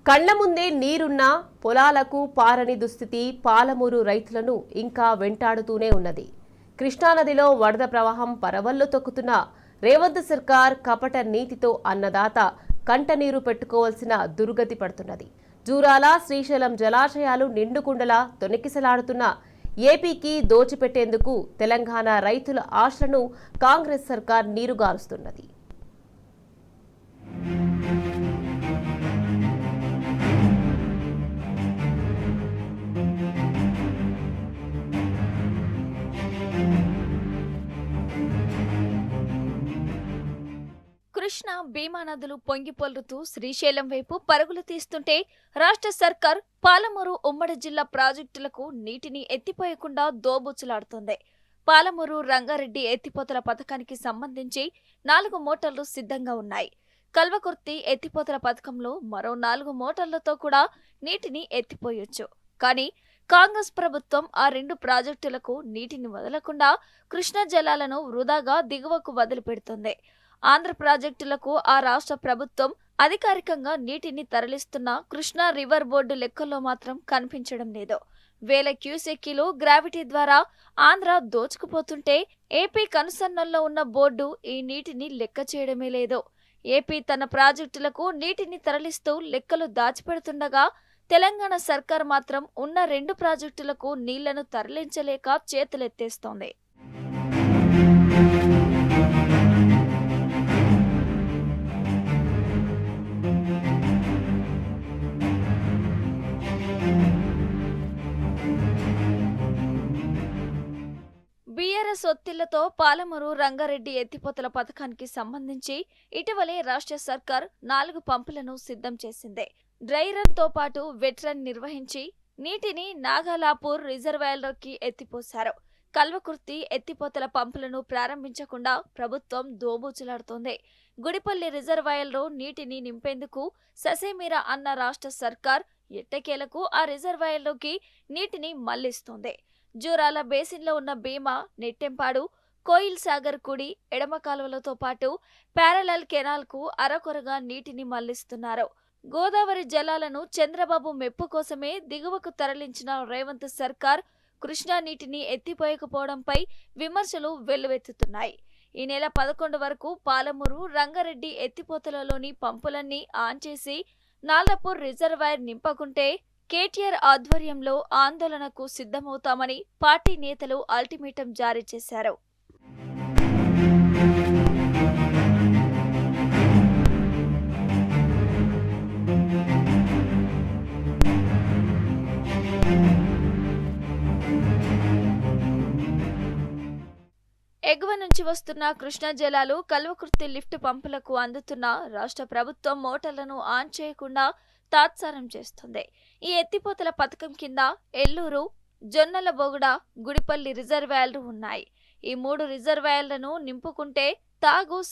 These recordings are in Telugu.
కళ్ల ముందే నీరున్నా పొలాలకు పారని దుస్థితి పాలమూరు రైతులను ఇంకా వెంటాడుతూనే ఉన్నది. కృష్ణానదిలో వరద ప్రవాహం పరవళ్లు తొక్కుతున్న రేవంత్ సర్కార్ కపట నీతితో అన్నదాత కంటనీరు పెట్టుకోవాల్సిన దుర్గతి పడుతున్నది. జూరాల శ్రీశైలం జలాశయాలు నిండుకుండలా తొణికిసలాడుతున్న ఏపీకి దోచిపెట్టేందుకు తెలంగాణ రైతుల ఆశలను కాంగ్రెస్ సర్కార్ నీరుగారుస్తున్నది. కృష్ణ భీమా నదులు పొంగిపొర్లుతూ శ్రీశైలం వైపు పరుగులు తీస్తుంటే రాష్ట్ర సర్కార్ పాలమూరు ఉమ్మడి జిల్లా ప్రాజెక్టులకు నీటిని ఎత్తిపోయకుండా దోబుచ్చులాడుతోంది. పాలమూరు రంగారెడ్డి ఎత్తిపోతల పథకానికి సంబంధించి 4 మోటార్లు సిద్ధంగా ఉన్నాయి. కల్వకుర్తి ఎత్తిపోతల పథకంలో మరో 4 మోటార్లతో కూడా నీటిని ఎత్తిపోయొచ్చు. కానీ కాంగ్రెస్ ప్రభుత్వం ఆ 2 ప్రాజెక్టులకు నీటిని వదలకుండా కృష్ణా జలాలను వృధాగా దిగువకు వదిలిపెడుతోంది. ఆంధ్ర ప్రాజెక్టులకు ఆ రాష్ట్ర ప్రభుత్వం అధికారికంగా నీటిని తరలిస్తున్న కృష్ణా రివర్ బోర్డు లెక్కల్లో మాత్రం కనిపించడం లేదు. వేల క్యూసెక్కీలు గ్రావిటీ ద్వారా ఆంధ్ర దోచుకుపోతుంటే ఏపీ కనుసన్నల్లో ఉన్న బోర్డు ఈ నీటిని లెక్క చేయడమే లేదు. ఏపీ తన ప్రాజెక్టులకు నీటిని తరలిస్తూ లెక్కలు దాచిపెడుతుండగా తెలంగాణ సర్కార్ మాత్రం ఉన్న 2 ప్రాజెక్టులకు నీళ్లను తరలించలేక చేతులెత్తేస్తోంది. బీఆర్ఎస్ ఒత్తిళ్లతో పాలమూరు రంగారెడ్డి ఎత్తిపోతల పథకానికి సంబంధించి ఇటీవలే రాష్ట్ర సర్కార్ 4 పంపులను సిద్ధం చేసింది. డ్రై రన్ తో పాటు వెట్ రన్ నిర్వహించి నీటిని నాగాలాపూర్ రిజర్వాయర్లోకి ఎత్తిపోశారు. కల్వకుర్తి ఎత్తిపోతల పంపులను ప్రారంభించకుండా ప్రభుత్వం దోబూచులాడుతోంది. గుడిపల్లి రిజర్వాయర్లో నీటిని నింపేందుకు ససేమిరా అన్న రాష్ట్ర సర్కార్ ఎట్టకేలకు ఆ రిజర్వాయర్లోకి నీటిని మళ్లిస్తోంది. జూరాల బేసిన్లో ఉన్న భీమా, నెట్టెంపాడు, కోయిల్ సాగర్ కుడి ఎడమ కాలువలతో పాటు ప్యారలల్ కెనాల్కు అరకొరగా నీటిని మళ్లిస్తున్నారు. గోదావరి జలాలను చంద్రబాబు మెప్పు కోసమే దిగువకు తరలించిన రేవంత్ సర్కార్ కృష్ణా నీటిని ఎత్తిపోయకపోవడంపై విమర్శలు వెల్లువెత్తుతున్నాయి. ఈ నెల 11 వరకు పాలమూరు రంగారెడ్డి ఎత్తిపోతలలోని పంపులన్నీ ఆన్ చేసి నాల్రపూర్ రిజర్వాయర్ నింపకుంటే కేటీఆర్ ఆధ్వర్యంలో ఆందోళనకు సిద్ధమవుతామని పార్టీ నేతలు అల్టిమేటం జారీ చేశారు. ఎగువ నుంచి వస్తున్న కృష్ణా జలాలు కల్వకుర్తి లిఫ్ట్ పంపులకు అందుతున్న రాష్ట్ర ప్రభుత్వం మోటార్లను ఆన్ చేయకుండా తాత్సారం చేస్తుంది. ఈ ఎత్తిపోతల పథకం కింద ఎల్లూరు, జొన్నలబొగుడ, గుడిపల్లి రిజర్వాయర్లు ఉన్నాయి. ఈ 3 రిజర్వాయర్లను నింపుకుంటే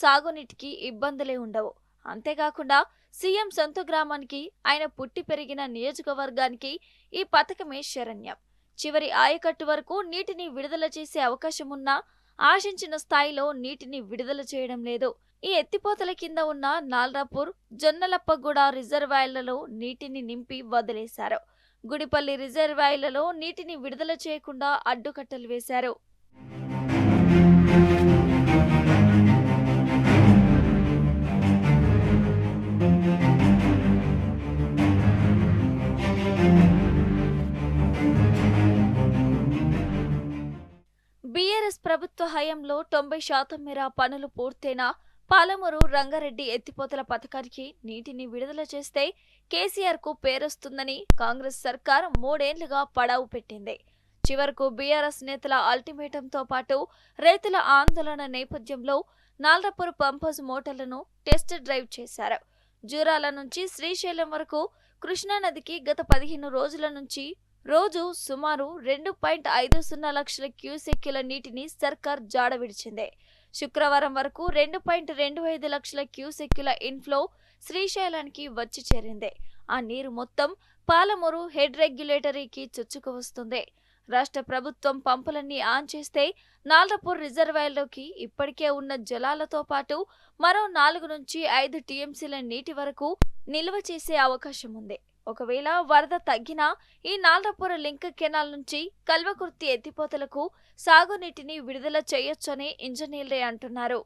సాగునీటికి ఇబ్బందులే ఉండవు. అంతేకాకుండా సీఎం సొంత గ్రామానికి, ఆయన పుట్టి పెరిగిన నియోజకవర్గానికి ఈ పథకమే శరణ్యం. చివరి ఆయకట్టు వరకు నీటిని విడుదల చేసే అవకాశం ఉన్నా ఆశించిన స్థాయిలో నీటిని విడుదల చేయడం లేదు. ఈ ఎత్తిపోతల కింద ఉన్న నాల్రాపూర్, జొన్నలప్పగూడ రిజర్వాయర్లలో నీటిని నింపి వదిలేశారు. గుడిపల్లి రిజర్వాయర్లలో నీటిని విడుదల చేయకుండా అడ్డుకట్టలు వేశారు. బీఆర్ఎస్ ప్రభుత్వ హయాంలో 90% మేర పనులు పూర్తయినా పాలమూరు రంగారెడ్డి ఎత్తిపోతల పథకానికి నీటిని విడుదల చేస్తే కేసీఆర్ కు పేరొస్తుందని కాంగ్రెస్ సర్కార్ 3 ఏళ్లుగా పడావు పెట్టింది. చివరకు బీఆర్ఎస్ నేతల అల్టిమేటంతో పాటు రైతుల ఆందోళన నేపథ్యంలో నాల్రపూర్ పంపౌస్ మోటార్లను టెస్ట్ డ్రైవ్ చేశారు. జూరాల నుంచి శ్రీశైలం వరకు కృష్ణానదికి గత 15 రోజుల నుంచి రోజు సుమారు 2.50 లక్షల క్యూసెక్కుల నీటిని సర్కార్ జాడ విడిచింది. శుక్రవారం వరకు 2.25 లక్షల క్యూసెక్కుల ఇన్ఫ్లో శ్రీశైలానికి వచ్చి చేరింది. ఆ నీరు మొత్తం పాలమూరు హెడ్ రెగ్యులేటరీకి చొచ్చుకు వస్తుంది. రాష్ట్ర ప్రభుత్వం పంపులన్నీ ఆన్ చేస్తే నాల్రపూర్ రిజర్వాయర్లోకి ఇప్పటికే ఉన్న జలాలతో పాటు మరో 4 నుంచి 5 టీఎంసీల నీటి వరకు నిల్వ చేసే అవకాశం ఉంది. ఒకవేళ వరద తగ్గినా ఈ నాల్రపుర లింక్ కెనాల్ నుంచి కల్వకుర్తి ఎత్తిపోతలకు సాగునీటిని విడుదల చేయొచ్చని ఇంజనీర్లే అంటున్నారు.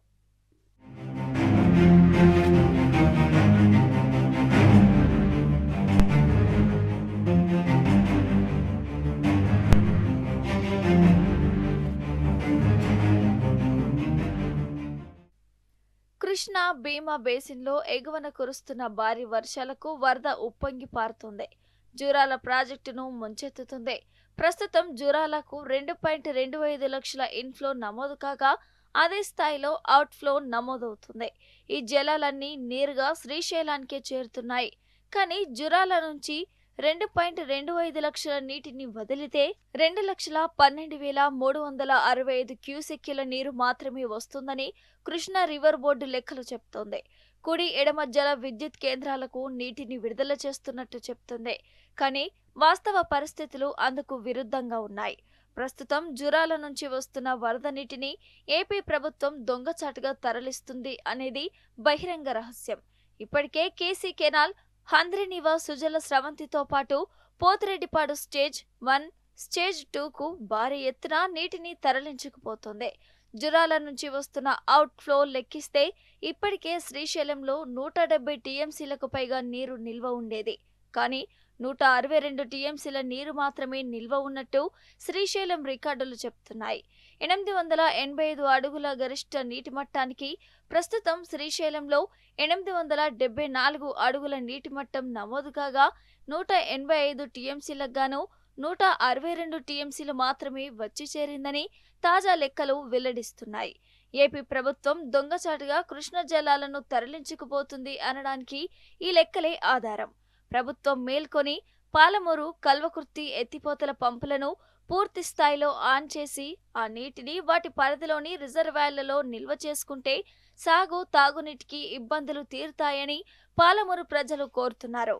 కృష్ణా భీమా బేసిన్లో ఎగువన కురుస్తున్న భారీ వర్షాలకు వరద ఉప్పొంగి పారుతుంది. జూరాల ప్రాజెక్టును ముంచెత్తుతుంది. ప్రస్తుతం జూరాలకు 2.25 లక్షల ఇన్ఫ్లో నమోదు కాగా అదే స్థాయిలో అవుట్ఫ్లో నమోదవుతుంది. ఈ జలాలన్నీ నేరుగా శ్రీశైలానికే చేరుతున్నాయి. కానీ జూరాల నుంచి 2.25 లక్షల నీటిని వదిలితే 2,12,365 క్యూసెక్కుల నీరు మాత్రమే వస్తుందని కృష్ణా రివర్ బోర్డు లెక్కలు చెప్తోంది. కుడి ఎడమ జల విద్యుత్ కేంద్రాలకు నీటిని విడుదల చేస్తున్నట్టు చెప్తుంది. కానీ వాస్తవ పరిస్థితులు అందుకు విరుద్ధంగా ఉన్నాయి. ప్రస్తుతం జూరాల నుంచి వస్తున్న వరద నీటిని ఏపీ ప్రభుత్వం దొంగచాటుగా తరలిస్తుంది అనేది బహిరంగ రహస్యం. ఇప్పటికే కేసీ కెనాల్, హంద్రినీవా సుజల స్రవంతితో పాటు పోతిరెడ్డిపాడు స్టేజ్ 1, స్టేజ్ 2కు భారీ ఎత్తున నీటిని తరలించుకుపోతుంది. జురాల నుంచి వస్తున్న అవుట్ ఫ్లో లెక్కిస్తే ఇప్పటికే శ్రీశైలంలో 170 టీఎంసీలకు పైగా నీరు నిల్వ ఉండేది. కానీ 162 టీఎంసీల నీరు మాత్రమే నిల్వ ఉన్నట్టు శ్రీశైలం రికార్డులు చెప్తున్నాయి. 885 అడుగుల గరిష్ట నీటి మట్టానికి ప్రస్తుతం శ్రీశైలంలో 874 అడుగుల నీటి మట్టం నమోదు కాగా 185 టీఎంసీలకు గాను 162 టీఎంసీలు మాత్రమే వచ్చి చేరిందని తాజా లెక్కలు వెల్లడిస్తున్నాయి. ఏపీ ప్రభుత్వం దొంగచాటుగా కృష్ణా జలాలను తరలించుకుపోతుంది అనడానికి ఈ లెక్కలే ఆధారం. ప్రభుత్వం మేల్కొని పాలమూరు, కల్వకుర్తి ఎత్తిపోతల పంపులను పూర్తి స్థాయిలో ఆన్ చేసి ఆ నీటిని వాటి పరిధిలోని రిజర్వాయర్లలో నిల్వ చేసుకుంటే సాగు, తాగునీటికి ఇబ్బందులు తీరుతాయని పాలమూరు ప్రజలు కోరుతున్నారు.